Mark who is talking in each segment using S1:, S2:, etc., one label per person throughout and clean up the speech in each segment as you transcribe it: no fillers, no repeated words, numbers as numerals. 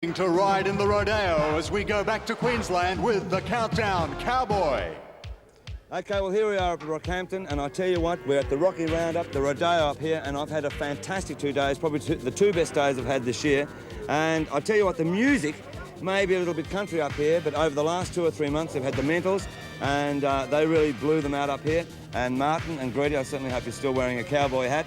S1: To ride in the rodeo as we go back to Queensland with the Countdown Cowboy.
S2: Okay, well here we are at Rockhampton, and I tell you what, we're at the Rocky Round-Up, the rodeo up here, and I've had a fantastic 2 days, probably the two best days I've had this year. And I tell you what, the music may be a little bit country up here, but over the last 2 or 3 months they've had the Mentals, and they really blew them out up here. And Martin and Greedy, I certainly hope you're still wearing a cowboy hat.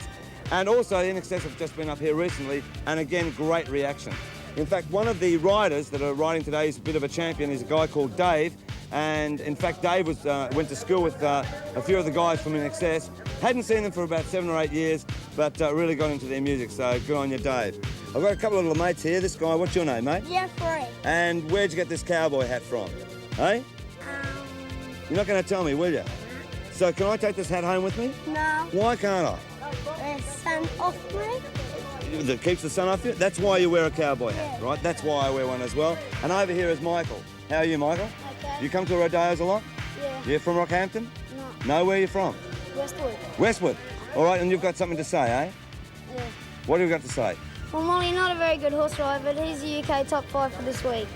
S2: And also INXS have just been up here recently, and again, great reaction. In fact, one of the riders that are riding today is a bit of a champion. He's a guy called Dave, and in fact, Dave went to school with a few of the guys from INXS. Hadn't seen them for about 7 or 8 years, but really got into their music, so good on you, Dave. I've got a couple of little mates here. This guy, what's your name, mate?
S3: Jeffrey.
S2: And where'd you get this cowboy hat from? Hey? You're not going to tell me, will you? So can I take this hat home with me?
S3: No.
S2: Why can't I?
S3: There's sun off me.
S2: That keeps the sun off you? That's why you wear a cowboy hat, right? That's why I wear one as well. And over here is Michael. How are you, Michael?
S3: Okay.
S2: You come to rodeos a lot?
S3: Yeah.
S2: You're from Rockhampton?
S3: No.
S2: No, where are you from?
S3: Westwood.
S2: Westwood. All right, and you've got something to say, eh?
S3: Yeah.
S2: What have you got to say?
S3: Well, Molly, not a very good horse rider, but he's the UK top 5 for this week.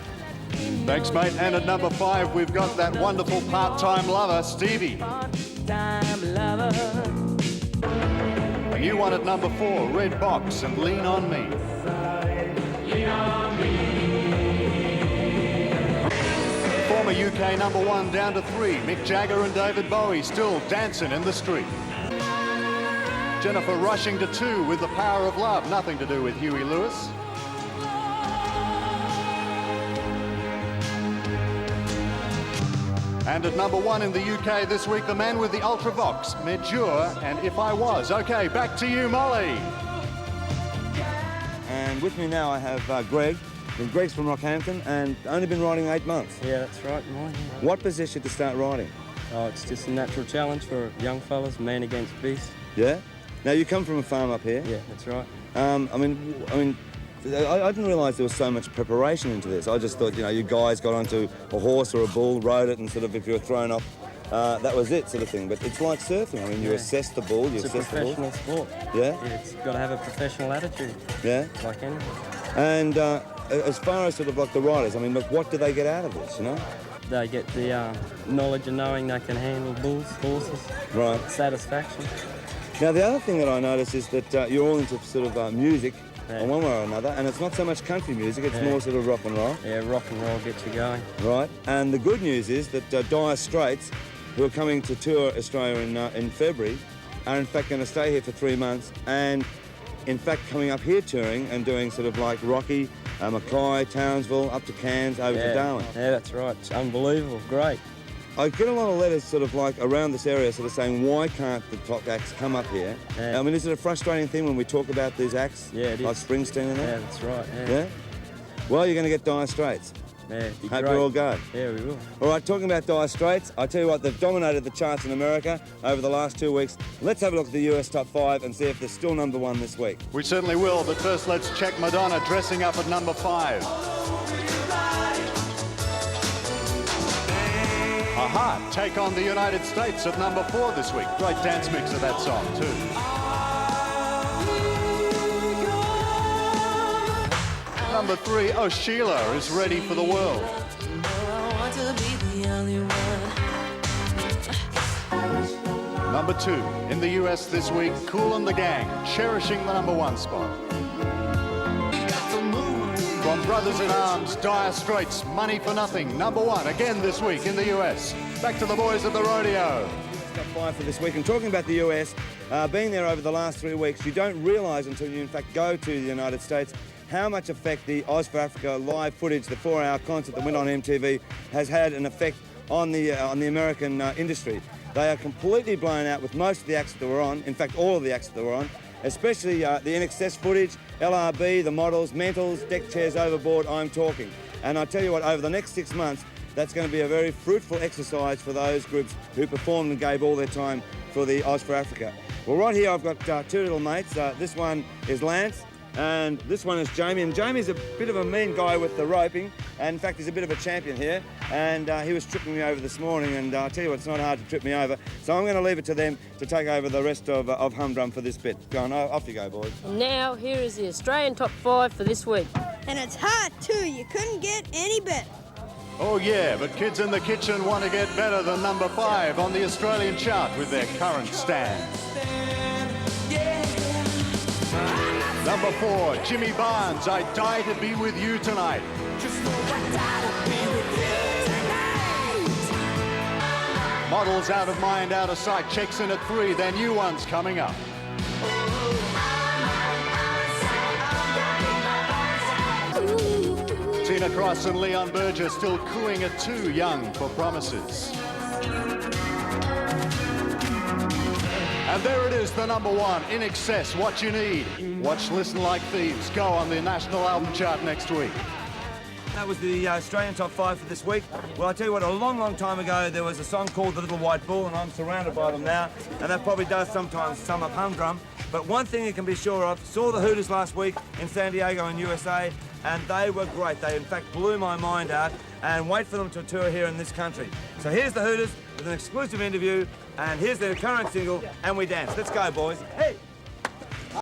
S1: Thanks, mate. And at number 5, we've got that wonderful part-time lover, Stevie.
S4: Part-time lover.
S1: A new one at number 4, Red Box and Lean On Me.
S4: Lean on me.
S1: Former UK number 1 down to 3, Mick Jagger and David Bowie still dancing in the street. Jennifer rushing to 2 with The Power of Love, nothing to do with Huey Lewis. And at number 1 in the UK this week, the man with the Ultravox, Midge Ure, and If I Was. Okay, back to you, Molly.
S2: And with me now I have Greg. And Greg's from Rockhampton and only been riding 8 months.
S5: Yeah, that's right, mate.
S2: What possessed you to start riding?
S5: Oh, it's just a natural challenge for young fellas, man against beast.
S2: Yeah? Now you come from a farm up here.
S5: Yeah, that's right.
S2: I didn't realise there was so much preparation into this. I just thought, you guys got onto a horse or a bull, rode it, and sort of if you were thrown off, that was it, sort of thing. But it's like surfing. I mean, you assess the bull, you assess the bull.
S5: It's a professional sport.
S2: Yeah?
S5: Yeah, it's got to have a professional attitude.
S2: Yeah?
S5: Like anything.
S2: And as far as sort of like the riders, I mean, look, what do they get out of this,
S5: They get the knowledge of knowing they can handle bulls, horses.
S2: Right.
S5: Satisfaction.
S2: Now, the other thing that I notice is that you're all into sort of music.
S5: Yeah.
S2: In one way or another, and it's not so much country music, it's more sort of rock and roll.
S5: Yeah, rock and roll gets you going.
S2: Right, and the good news is that Dire Straits, who are coming to tour Australia in February, are in fact going to stay here for 3 months, and in fact coming up here touring and doing sort of like Rocky, Mackay, Townsville, up to Cairns, over to Darwin.
S5: Yeah, that's right. It's unbelievable. Great.
S2: I get a lot of letters sort of like around this area sort of saying, why can't the top acts come up here?
S5: Yeah.
S2: I mean, is it a frustrating thing when we talk about these acts?
S5: Yeah, it is.
S2: Like Springsteen and that?
S5: Yeah, that's right.
S2: Yeah? Well, you're going to get Dire Straits.
S5: Yeah, it'd be
S2: Hope
S5: great.
S2: you all go.
S5: Yeah, we will.
S2: All right, talking about Dire Straits, I tell you what, they've dominated the charts in America over the last 2 weeks. Let's have a look at the US top 5 and see if they're still number 1 this week.
S1: We certainly will, but first let's check Madonna dressing up at number 5. Aha, take on the United States at number 4 this week. Great dance mix of that song, too. Number 3, Oh Sheila is ready for the world. Number 2, in the US this week, Kool And The Gang, cherishing the number 1 spot. From Brothers in Arms, Dire Straits, Money for Nothing, number 1, again this week in the US. Back to the boys at the rodeo.
S2: Top 5 for this week. And talking about the US, being there over the last 3 weeks, you don't realise until you in fact go to the United States how much effect the Oz for Africa live footage, the 4-hour concert that went on MTV, has had an effect on the American industry. They are completely blown out with most of the acts that were on, in fact all of the acts that were on, especially the INXS footage, LRB, the models, Mentals, deck chairs overboard, I'm talking. And I tell you what, over the next 6 months, that's going to be a very fruitful exercise for those groups who performed and gave all their time for the Oz for Africa. Well, right here I've got 2 little mates. This one is Lance, and this one is Jamie. And Jamie's a bit of a mean guy with the roping, and in fact he's a bit of a champion here. And he was tripping me over this morning, and I tell you what, it's not hard to trip me over. So I'm going to leave it to them to take over the rest of Humdrum for this bit. Go on, off you go, boys.
S6: And now, here is the Australian top 5 for this week. And it's hot, too. You couldn't get any better.
S1: Oh yeah, but Kids in the Kitchen want to get better than number 5 on the Australian chart with their current stand. Number 4, Jimmy Barnes, I Die to Be With You Tonight. Models Out of Mind, Out of Sight checks in at 3, their new one's coming up. Tina Cross and Leon Burgess still cooing at 2, Young for Promises. And there it is, the number 1, INXS, What You Need. Watch Listen Like Thieves go on the national album chart next week.
S2: That was the Australian top 5 for this week. Well, I tell you what, a long, long time ago, there was a song called The Little White Bull, and I'm surrounded by them now, and that probably does sometimes sum up Humdrum. But one thing you can be sure of, saw the Hooters last week in San Diego in USA, and they were great. They, in fact, blew my mind out, and wait for them to tour here in this country. So here's the Hooters with an exclusive interview, and here's their current single, And We Dance. Let's go, boys. Hey!